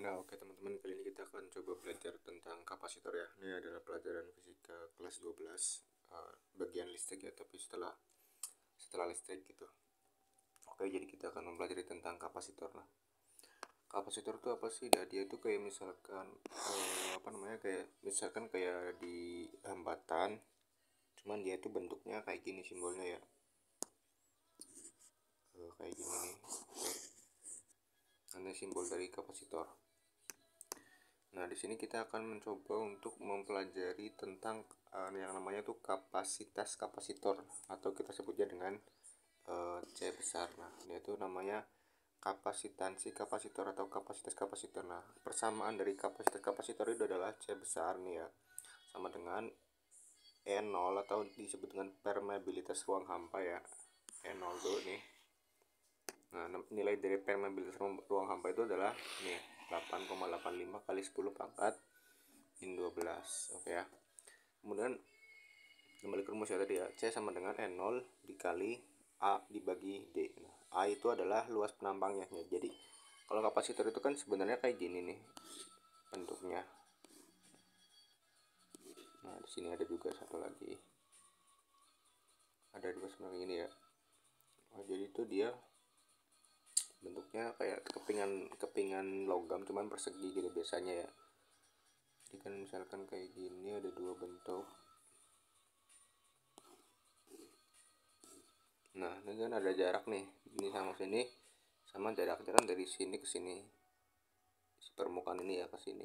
Nah, oke teman-teman, kali ini kita akan coba belajar tentang kapasitor ya. Ini adalah pelajaran fisika kelas 12, bagian listrik ya, tapi setelah listrik gitu. Oke, jadi kita akan mempelajari tentang kapasitor. Nah, kapasitor itu apa sih? Nah, dia itu kayak misalkan kayak di hambatan, cuman dia itu bentuknya kayak gini simbolnya ya. Kayak gini nih. Oke. Ini simbol dari kapasitor. Nah, di sini kita akan mencoba untuk mempelajari tentang yang namanya tuh kapasitas kapasitor, atau kita sebutnya dengan C besar. Nah, ini itu namanya kapasitansi kapasitor atau kapasitas kapasitor. Nah, persamaan dari kapasitas kapasitor itu adalah C besar nih ya, sama dengan E0 atau disebut dengan permeabilitas ruang hampa ya. E0 dulu nih. Nah, nilai dari permeabilitas ruang hampa itu adalah nih 8,85 kali 10 pangkat min 12. Oke ya. Kemudian kembali ke rumus ya tadi ya. C sama dengan N0 dikali A dibagi D. Nah, A itu adalah luas penampangnya. Jadi kalau kapasitor itu kan sebenarnya kayak gini nih bentuknya. Nah, di sini ada juga satu lagi. Ada dua sebenarnya ini ya. Nah, jadi itu dia bentuknya kayak kepingan logam, cuman persegi gitu biasanya ya. Jadi kan misalkan kayak gini ada dua bentuk. Nah, ini kan ada jarak nih, ini sama sini, sama jaraknya kan dari sini ke sini, si permukaan ini ya ke sini.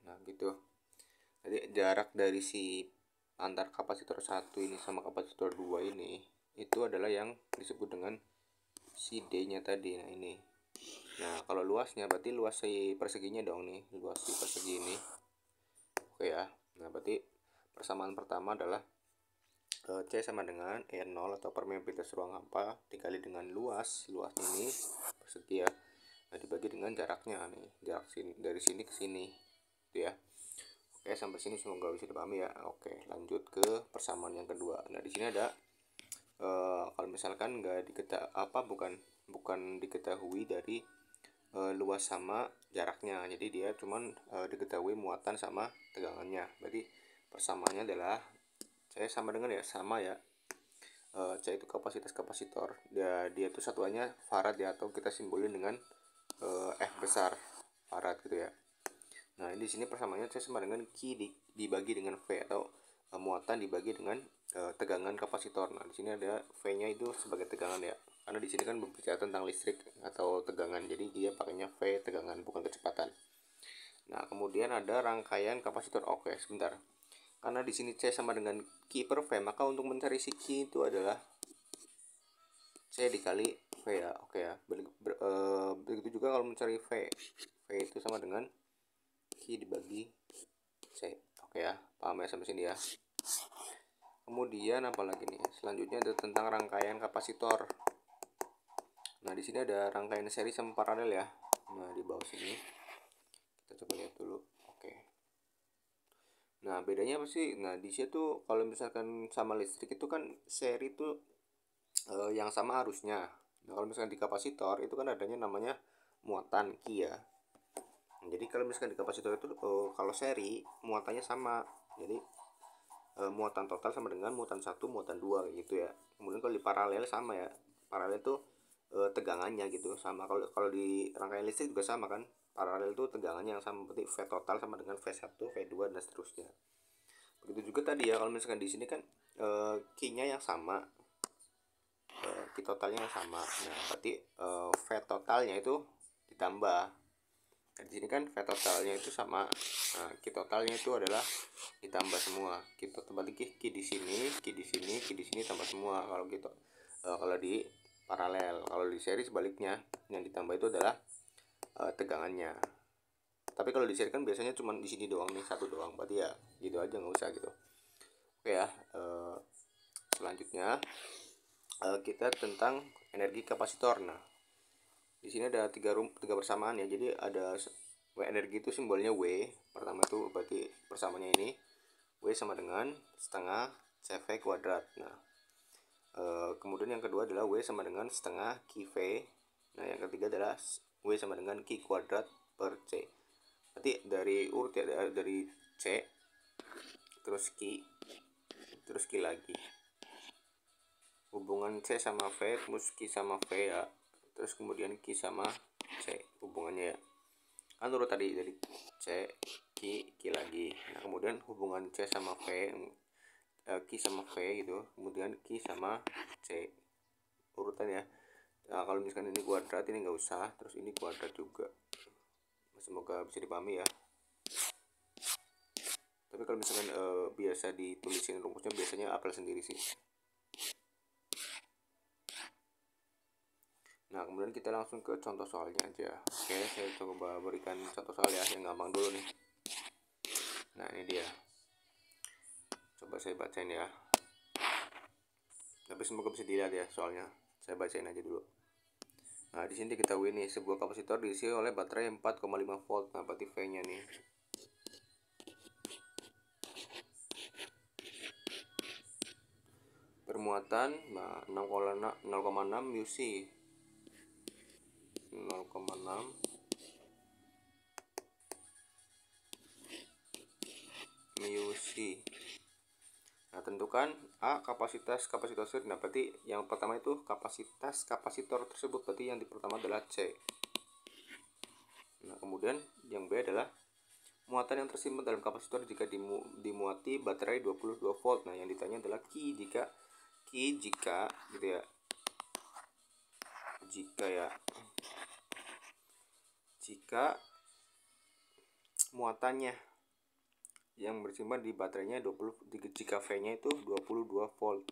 Nah, gitu. Jadi jarak dari si antar kapasitor 1 ini sama kapasitor 2 ini itu adalah yang disebut dengan si D-nya tadi. Nah, ini. Nah, kalau luasnya berarti luas si perseginya dong nih, luas si persegi ini. Oke ya. Nah, berarti persamaan pertama adalah C sama dengan E0 atau permeabilitas ruang hampa dikali dengan luas ini persegi ya. Nah, dibagi dengan jaraknya nih, jarak sini dari sini ke sini gitu ya. Oke, sampai sini semoga bisa dipahami ya. Oke, lanjut ke persamaan yang kedua. Nah, di sini ada kalau misalkan bukan diketahui dari luas sama jaraknya, jadi dia cuman diketahui muatan sama tegangannya. Berarti persamaannya adalah C sama dengan ya, sama ya, C itu kapasitas kapasitor, dia itu satuannya farad ya, atau kita simbolin dengan F besar farad gitu ya. Nah, di sini persamaannya C sama dengan Q dibagi dengan V, atau muatan dibagi dengan tegangan kapasitor. Nah, di sini ada V-nya itu sebagai tegangan ya, karena di sini kan berbicara tentang listrik atau tegangan, jadi dia pakainya V tegangan bukan kecepatan. Nah, kemudian ada rangkaian kapasitor. Oke, sebentar. Karena di sini C sama dengan Q per V, maka untuk mencari si Q itu adalah C dikali V ya. Oke ya. Begitu juga kalau mencari V. V itu sama dengan Q dibagi C. Oke ya, paham ya sampai sini ya. Kemudian apalagi nih? Selanjutnya ada tentang rangkaian kapasitor. Nah, di sini ada rangkaian seri sama paralel ya. Nah, di bawah sini kita coba lihat dulu. Oke. Nah, bedanya apa sih? Nah, di situ kalau misalkan sama listrik itu kan seri itu yang sama arusnya. Nah, kalau misalkan di kapasitor itu kan adanya namanya muatan Q ya. Nah, jadi kalau misalkan di kapasitor itu kalau seri muatannya sama. Jadi muatan total sama dengan muatan 1 muatan 2 gitu ya. Kemudian kalau di paralel sama ya. Paralel itu tegangannya gitu sama. Kalau di rangkaian listrik juga sama kan. Paralel itu tegangannya yang sama, berarti V total sama dengan V1, V2 dan seterusnya. Begitu juga tadi ya, kalau misalkan di sini kan Q-nya yang sama, Q totalnya yang sama. Nah, berarti V totalnya itu ditambah. Nah, di sini kan V totalnya itu sama. Nah, Q totalnya itu adalah ditambah semua. Q total berarti Q di sini, Q di sini, Q di sini tambah semua kalau gitu. Kalau di paralel, kalau di seri sebaliknya, yang ditambah itu adalah tegangannya. Tapi kalau di seri kan biasanya cuma di sini doang nih, satu doang. Berarti ya gitu aja, nggak usah gitu. Oke ya. Selanjutnya kita tentang energi kapasitor. Nah, di sini ada tiga persamaan ya. Jadi ada energi itu simbolnya W. Pertama itu berarti persamaannya ini W sama dengan setengah CV kuadrat. Nah, kemudian yang kedua adalah W sama dengan setengah QV. Nah, yang ketiga adalah W sama dengan Q kuadrat per C. Berarti dari urut ya, dari C terus Q terus Q lagi, hubungan C sama V terus Q sama V ya, terus kemudian Q sama C hubungannya ya, kan urut tadi dari C Q lagi. Nah kemudian hubungan C sama V, Q sama V gitu, kemudian Q sama C urutan ya. Nah kalau misalkan ini kuadrat ini nggak usah, terus ini kuadrat juga, semoga bisa dipahami ya. Tapi kalau misalkan biasa ditulisin rumusnya biasanya apel sendiri sih. Nah kemudian kita langsung ke contoh soalnya aja. Oke, saya coba berikan contoh soal ya yang gampang dulu nih. Nah ini dia, coba saya bacain ya, tapi semoga bisa dilihat ya soalnya. Saya bacain aja dulu. Nah di sini diketahui nih sebuah kapasitor diisi oleh baterai 4,5 volt. Nah berarti V nya nih bermuatan 0,6 UC 0,6 UC. Nah tentukan A kapasitas kapasitor tersebut. Nah berarti yang pertama itu kapasitas kapasitor tersebut, berarti yang di pertama adalah C. Nah kemudian yang B adalah muatan yang tersimpan dalam kapasitor jika dimuati baterai 22 volt. Nah yang ditanya adalah Q jika gitu ya, jika muatannya yang bersimpan di baterainya 20, jika V nya itu 22 volt.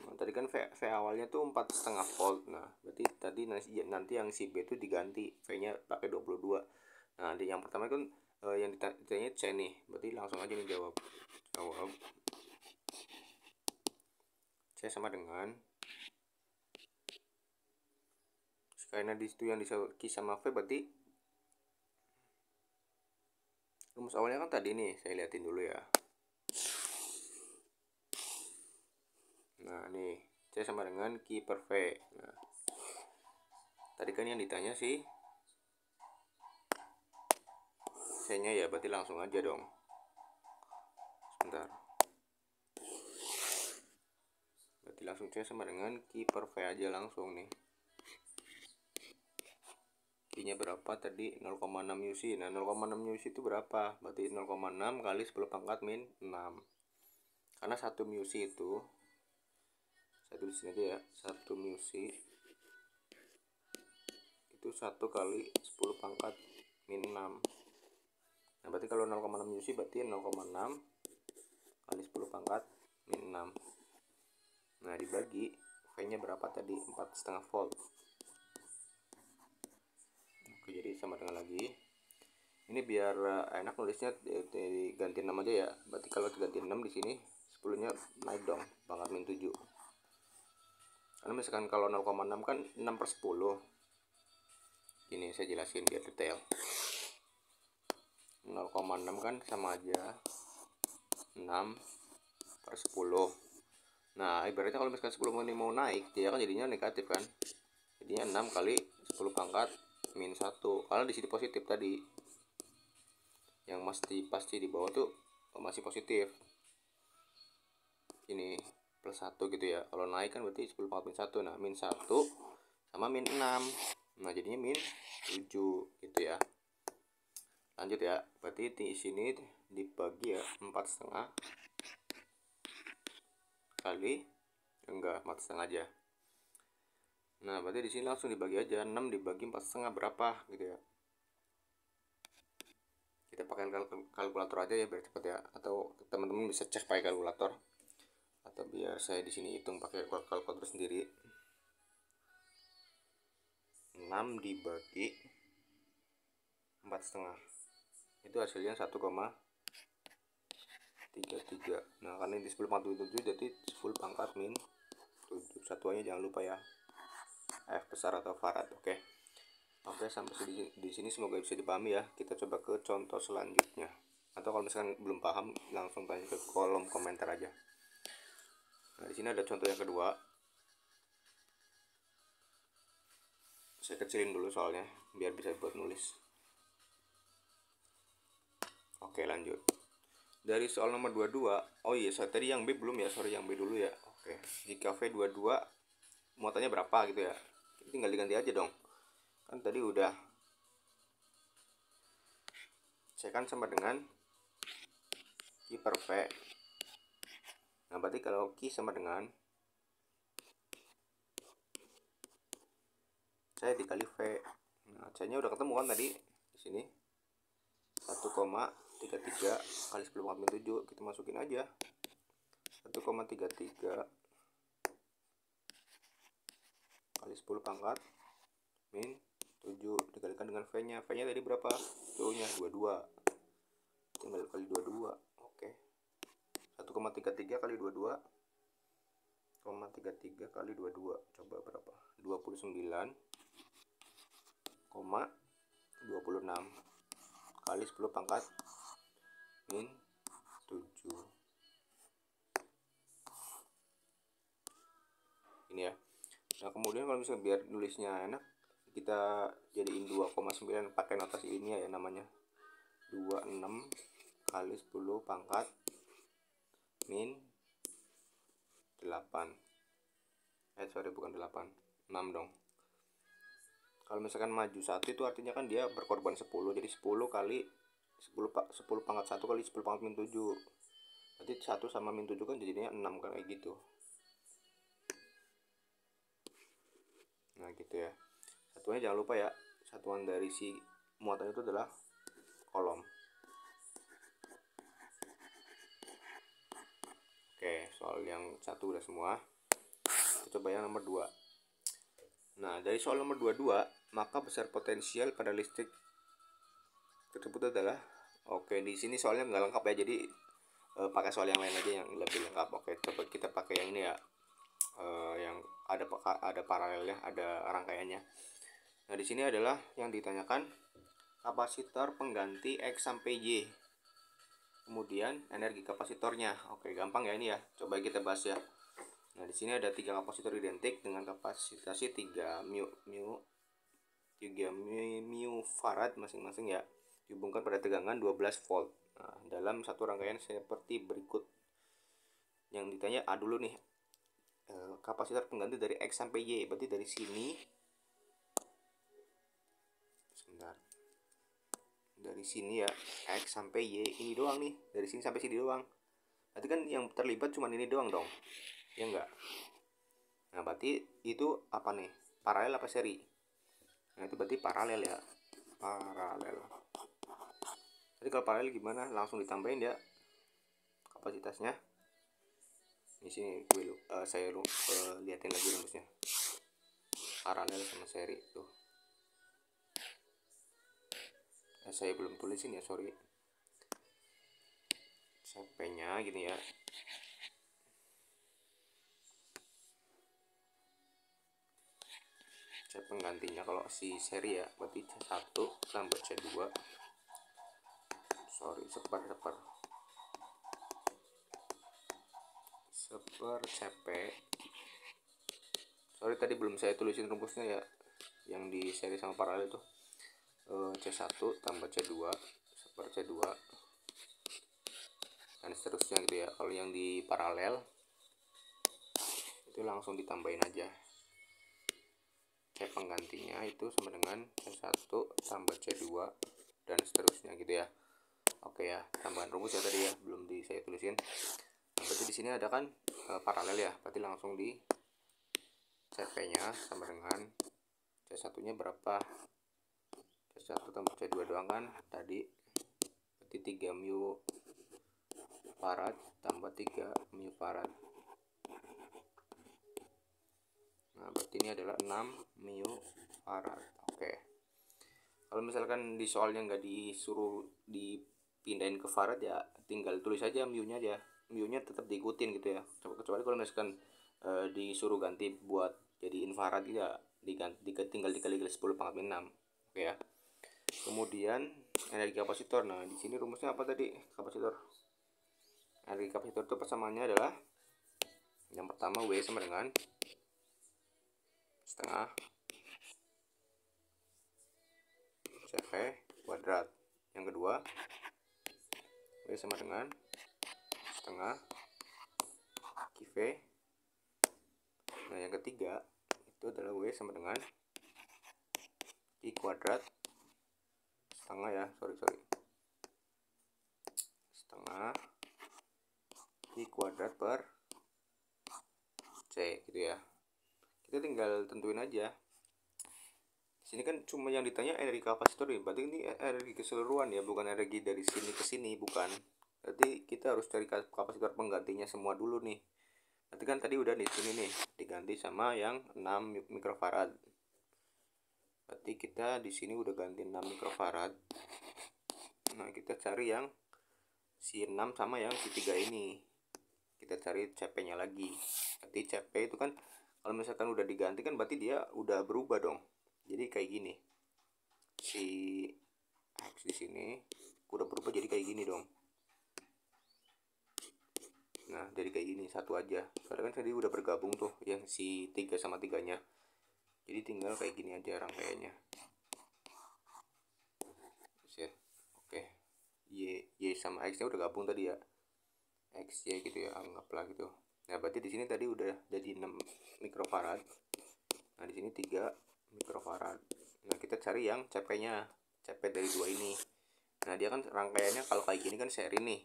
Nah, tadi kan V awalnya tuh 4,5 volt. Nah berarti tadi nanti yang si B itu diganti V nya pakai 22. Nah di yang pertama kan yang ditanya C nih, berarti langsung aja nih jawab C sama dengan, karena di situ yang Q sama V, berarti rumus awalnya kan tadi nih, saya liatin dulu ya. Nah nih C sama dengan Q per V. Nah tadi kan yang ditanya sih C nya ya, berarti langsung aja dong. Sebentar, berarti langsung C sama dengan Q per V aja langsung nih. Q nya berapa tadi? 0,6 UC. Nah 0,6 UC itu berapa? Berarti 0,6 kali 10 pangkat min 6, karena 1 UC itu, saya tulis aja ya, 1 UC itu 1 kali 10 pangkat min 6. Nah berarti kalau 0,6 UC berarti 0,6 kali 10 pangkat min 6. Nah dibagi V nya berapa tadi? 4,5 volt. Oke, jadi sama dengan lagi. Ini biar enak nulisnya diganti 6 aja ya. Berarti kalau diganti 6 di sini 10 nya naik dong, pangkat min 7. Karena misalkan kalau 0,6 kan 6 per 10. Ini saya jelasin biar detail. 0,6 kan sama aja 6 per 10. Nah ibaratnya kalau misalkan 10 ini mau naik, dia kan jadinya negatif kan, jadinya 6 kali 10 pangkat min 1, karena di sini positif tadi, yang pasti di bawah tuh masih positif, ini plus 1 gitu ya. Kalau naik kan berarti 10 pangkat min 1. Nah min 1 sama min 6, nah jadinya min 7 gitu ya. Lanjut ya, berarti di sini dibagi ya 4,5 kali, enggak 4,5 aja. Nah berarti di sini langsung dibagi aja, 6 dibagi 4,5 berapa gitu ya. Kita pakai kalkulator aja ya biar cepat ya, atau teman-teman bisa cek pakai kalkulator, atau biar saya di sini hitung pakai kalkulator sendiri. 6 dibagi 4,5 itu hasilnya 1,33. Nah karena ini 10 pangkat min 7, jadi 10 pangkat min 7. Satuannya jangan lupa ya, F besar atau farad. Oke, sampai di sini semoga bisa dipahami ya. Kita coba ke contoh selanjutnya, atau kalau misalkan belum paham langsung tanya ke kolom komentar aja. Nah di sini ada contoh yang kedua. Saya kecilin dulu soalnya biar bisa buat nulis. Oke, lanjut. Dari soal nomor 22. Oh iya, tadi yang B belum ya, sorry, yang B dulu ya. Oke, jika V22 muatannya berapa gitu ya, tinggal diganti aja dong, kan tadi udah. Saya kan sama dengan Q per V. Nah, berarti kalau Q sama dengan saya dikali V. Nah, C-nya udah ketemu kan tadi di sini 1,33 kali 10 pangkat 7, kita masukin aja 1,33 kali 10 pangkat min 7 dikalikan dengan V-nya. V-nya tadi berapa? Suhunya 22. Tinggal kali 22. Oke. 1,33 kali 22. 1,33 kali 22. Coba berapa? 29,26 kali 10 pangkat min 7. Ini ya. Nah, kemudian kalau misalnya biar nulisnya enak, kita jadiin 2,9 pakai notasi ilmiah ya, namanya 26 kali 10 pangkat min 8. Sorry, bukan 8, 6 dong. Kalau misalkan maju 1 itu artinya kan dia berkorban 10, jadi 10 kali 10 pangkat 1 kali 10 pangkat min 7. Berarti 1 sama min 7 kan jadinya 6 kan, kayak gitu. Nah, gitu ya. Satuannya jangan lupa ya, satuan dari si muatan itu adalah kolom. Oke, soal yang satu udah semua. Kita coba yang nomor 2. Nah, dari soal nomor 22, maka besar potensial pada listrik tersebut adalah, oke, di sini soalnya nggak lengkap ya, jadi pakai soal yang lain aja yang lebih lengkap. Oke, coba kita pakai yang ini ya, yang ada paralelnya, ada rangkaiannya. Nah, di sini adalah yang ditanyakan kapasitor pengganti X sampai Y. Kemudian energi kapasitornya. Oke, gampang ya ini ya. Coba kita bahas ya. Nah, di sini ada 3 kapasitor identik dengan kapasitasnya 3 mu farad masing-masing ya, dihubungkan pada tegangan 12 volt. Nah, dalam satu rangkaian seperti berikut. Yang ditanya A dulu nih, kapasitor pengganti dari X sampai Y, berarti dari sini, sebentar, dari sini ya, X sampai Y ini doang nih, dari sini sampai sini doang. Berarti kan yang terlibat cuma ini doang dong, ya enggak? Nah, berarti itu apa nih, paralel apa seri? Nah, itu berarti paralel ya, paralel. Jadi kalau paralel gimana? Langsung ditambahin ya kapasitasnya. Di sini saya liatin lagi rumusnya. Paralel sama seri tuh. Saya belum tulisin ya, sorry. CP-nya gini ya. C penggantinya kalau si seri ya, berarti C1 tambah C2. Sorry, seper CP. Sorry, tadi belum saya tulisin rumusnya ya, yang di seri sama paralel itu. C1 tambah C2 seper C2 dan seterusnya gitu ya. Kalau yang di paralel itu langsung ditambahin aja. C penggantinya itu sama dengan C1 tambah C2 dan seterusnya gitu ya. Oke ya, tambahan rumus ya tadi ya, belum saya tulisin. Nah, berarti di sini ada kan paralel ya, berarti langsung di CP-nya sama dengan C1-nya berapa? C1 tambah C2 doang kan tadi, berarti 3 mu farad tambah 3 mu farad. Nah, berarti ini adalah 6 mu farad. Oke. Kalau misalkan di soalnya nggak disuruh dipindahin ke farad ya, tinggal tulis aja mu-nya aja. Mu-nya tetap diikutin gitu ya. Kecuali kalau misalkan disuruh ganti buat jadi infrared ya, tinggal dikali 10 pangkat 6. Oke ya. Kemudian energi kapasitor. Nah, di sini rumusnya apa tadi? Kapasitor. Energi kapasitor itu persamaannya adalah yang pertama W sama dengan setengah CV kuadrat. Yang kedua, W sama dengan setengah QV. Nah, yang ketiga itu adalah W sama dengan I kuadrat setengah ya, setengah I kuadrat per C gitu ya. Kita tinggal tentuin aja. Sini kan cuma yang ditanya energi kapasitor ini, berarti ini energi keseluruhan ya, bukan energi dari sini ke sini, bukan. Berarti kita harus cari kapasitor penggantinya semua dulu nih. Berarti kan tadi udah di sini nih diganti sama yang 6 mikrofarad. Berarti kita di sini udah ganti 6 mikrofarad. Nah, kita cari yang si 6 sama yang si 3 ini. Kita cari CP-nya lagi. Berarti CP itu kan kalau misalkan udah diganti kan berarti dia udah berubah dong. Jadi kayak gini. Si X di sini udah berubah jadi kayak gini dong. Nah, jadi kayak gini satu aja. Karena kan tadi udah bergabung tuh yang si 3 sama 3-nya. Jadi tinggal kayak gini aja rangkaiannya. Oke. Y sama X-nya udah gabung tadi ya. X, Y gitu ya, anggaplah gitu. Nah, berarti di sini tadi udah jadi 6 mikrofarad. Nah, di sini 3 mikrofarad. Nah, kita cari yang CP-nya. CP dari dua ini. Nah, dia kan rangkaiannya kalau kayak gini kan seri nih.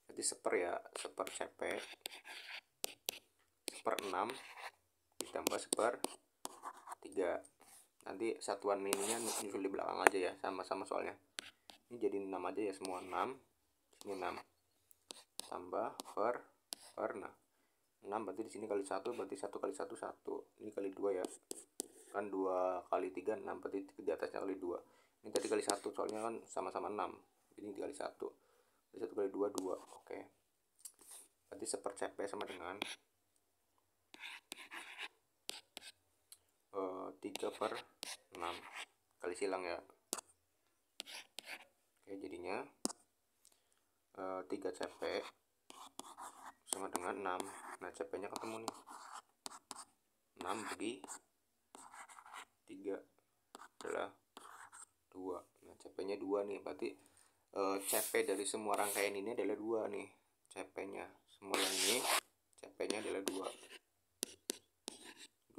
Berarti seper ya, seper CP. Seper 6 ditambah seper 3. Nanti satuan mininya nyusul di belakang aja ya, sama-sama soalnya. Ini jadi 6 aja ya semua, 6. Sini 6. Tambah per nah. 6 berarti di sini kali 1 berarti 1 kali 1 1. Ini kali 2 ya. Kan 2 kali 3 6 berarti di atasnya kali 2. Ini tadi kali 1 soalnya kan sama-sama 6. Ini dikali 1. Jadi 1 kali 2 2. Oke. Berarti seper CP sama dengan 3 per 6 kali silang ya. Oke, jadinya 3 CP sama dengan 6. Nah, CP nya ketemu nih, 6 bagi 3 adalah 2. Nah, CP nya 2 nih, berarti CP dari semua rangkaian ini adalah 2 nih. CP nya semua yang ini CP nya adalah 2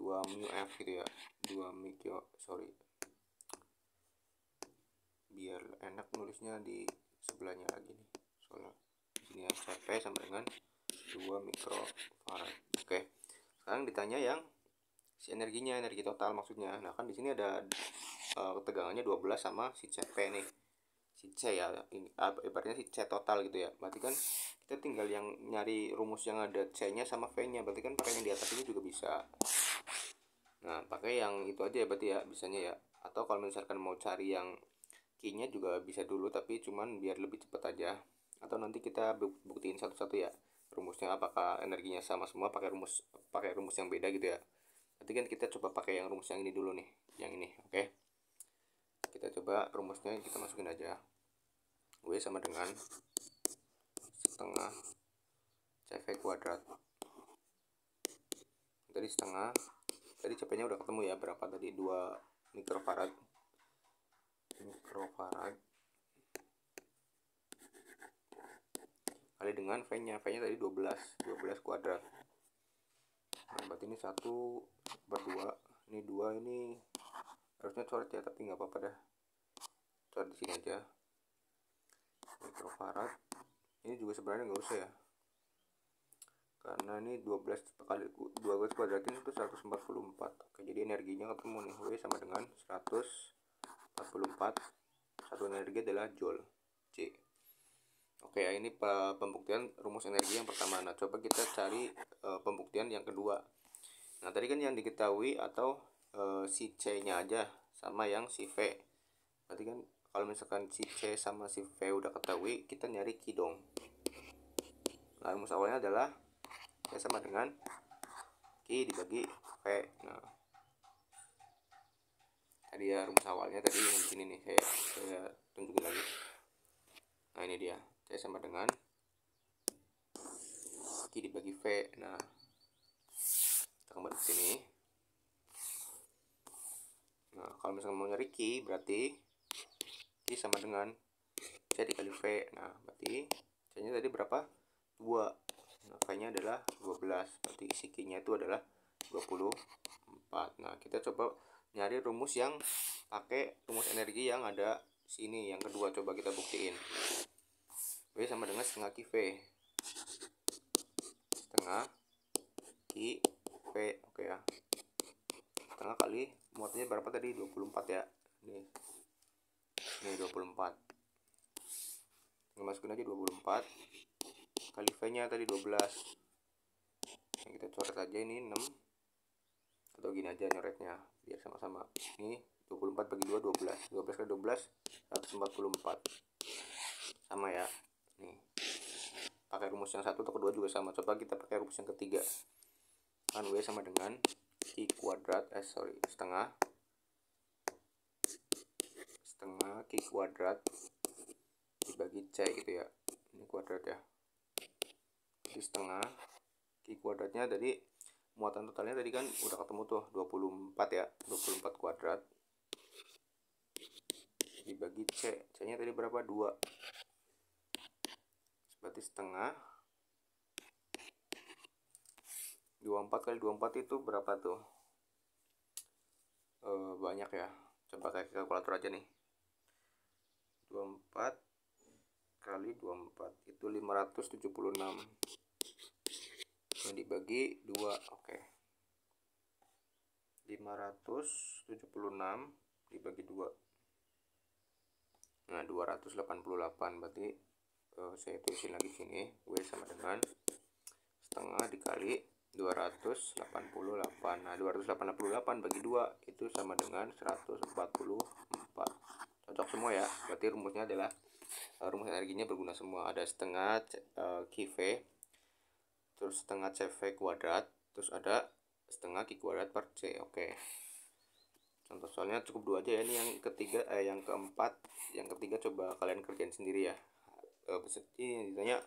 mu F gitu ya, 2 mikro, biar enak nulisnya di sebelahnya lagi nih, soalnya ini ya, CP sama dengan 2 mikrofarad. Oke, sekarang ditanya yang si energinya, energi total maksudnya. Nah, kan di sini ada ketegangannya 12 sama si CP nih, si C ya, ini ibaratnya si C total gitu ya. Berarti kan kita tinggal yang nyari rumus yang ada C nya sama V nya, berarti kan pakai yang di atas ini juga bisa. Nah, pakai yang itu aja ya berarti ya bisanya ya. Atau kalau misalkan mau cari yang Q nya juga bisa dulu, tapi cuman biar lebih cepat aja. Atau nanti kita buktiin satu-satu ya rumusnya, apakah energinya sama semua pakai rumus yang beda gitu ya. Nanti kan kita coba pakai yang rumus yang ini dulu nih, yang ini. Oke, kita coba rumusnya, kita masukin aja. W sama dengan setengah CV kuadrat. Tadi setengah, tadi CP nya udah ketemu ya, berapa tadi, 2 mikrofarad kali dengan V nya tadi 12 kuadrat. Nah, berarti ini 1 per 2, ini 2, ini harusnya coret ya, tapi nggak apa-apa dah, coret di sini aja. Mikrofarad ini juga sebenarnya nggak usah ya, karena ini 12 kali 12 kuadratin itu 144. Oke, jadi energinya ketemu nih, W sama dengan 144. Satuan energi adalah Joule, C. Oke, ini pembuktian rumus energi yang pertama. Nah, coba kita cari pembuktian yang kedua. Nah, tadi kan yang diketahui atau si C nya aja sama yang si V. Berarti kan kalau misalkan si C sama si V udah ketahui, kita nyari Q dong. Nah, rumus awalnya adalah C sama dengan Q dibagi V. Nah, tadi ya rumus awalnya tadi yang di sini nih, saya tunjukin lagi. Nah, ini dia, C sama dengan Q dibagi V. Nah, kita kembali ke sini. Nah, kalau misalkan mau nyari Q, berarti berarti sama dengan C dikali V. Nah berarti C nya tadi berapa? 2. Nah, V nya adalah 12, berarti isi Q nya itu adalah 24. Nah kita coba nyari rumus yang pakai rumus energi yang ada sini, yang kedua. Coba kita buktiin. W sama dengan setengah QV, setengah QV. Oke ya, setengah kali muatannya berapa tadi? 24 ya. Ini 24, masukin aja 24 kali V nya tadi 12. Nah, kita coret aja ini 6, atau gini aja nyoretnya biar sama-sama. Ini 24 bagi 2 12, 12 kali 12 144, sama ya. Nih pakai rumus yang satu atau kedua juga sama. Coba kita pakai rumus yang ketiga. Kan W sama dengan Q kuadrat, setengah Q kuadrat dibagi C gitu ya. Ini kuadrat ya. Jadi setengah Q kuadratnya tadi, muatan totalnya tadi kan udah ketemu tuh 24 ya. 24 kuadrat dibagi C. C nya tadi berapa? 2. Berarti setengah 24 kali 24 itu berapa tuh? Banyak ya. Coba kayak kalkulator aja nih. 24 kali 24 itu 576. Yang dibagi 2. Oke. 576 dibagi 2. Nah, 288. Berarti saya tulisin lagi sini. W sama dengan setengah dikali 288. Nah, 288 bagi 2 itu sama dengan 144. Cocok semua ya. Berarti rumusnya adalah rumus energinya berguna semua. Ada setengah QV, terus setengah CV kuadrat, terus ada setengah Q kuadrat per C. Oke. Contoh soalnya cukup 2 aja ya. Ini yang ketiga, yang keempat, yang ketiga coba kalian kerjain sendiri ya. Ini ditanya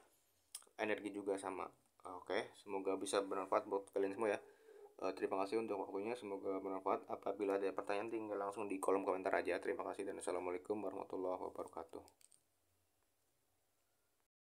energi juga sama. Oke, semoga bisa bermanfaat buat kalian semua ya. Terima kasih untuk waktunya, semoga bermanfaat. Apabila ada pertanyaan tinggal langsung di kolom komentar aja. Terima kasih dan assalamualaikum warahmatullahi wabarakatuh.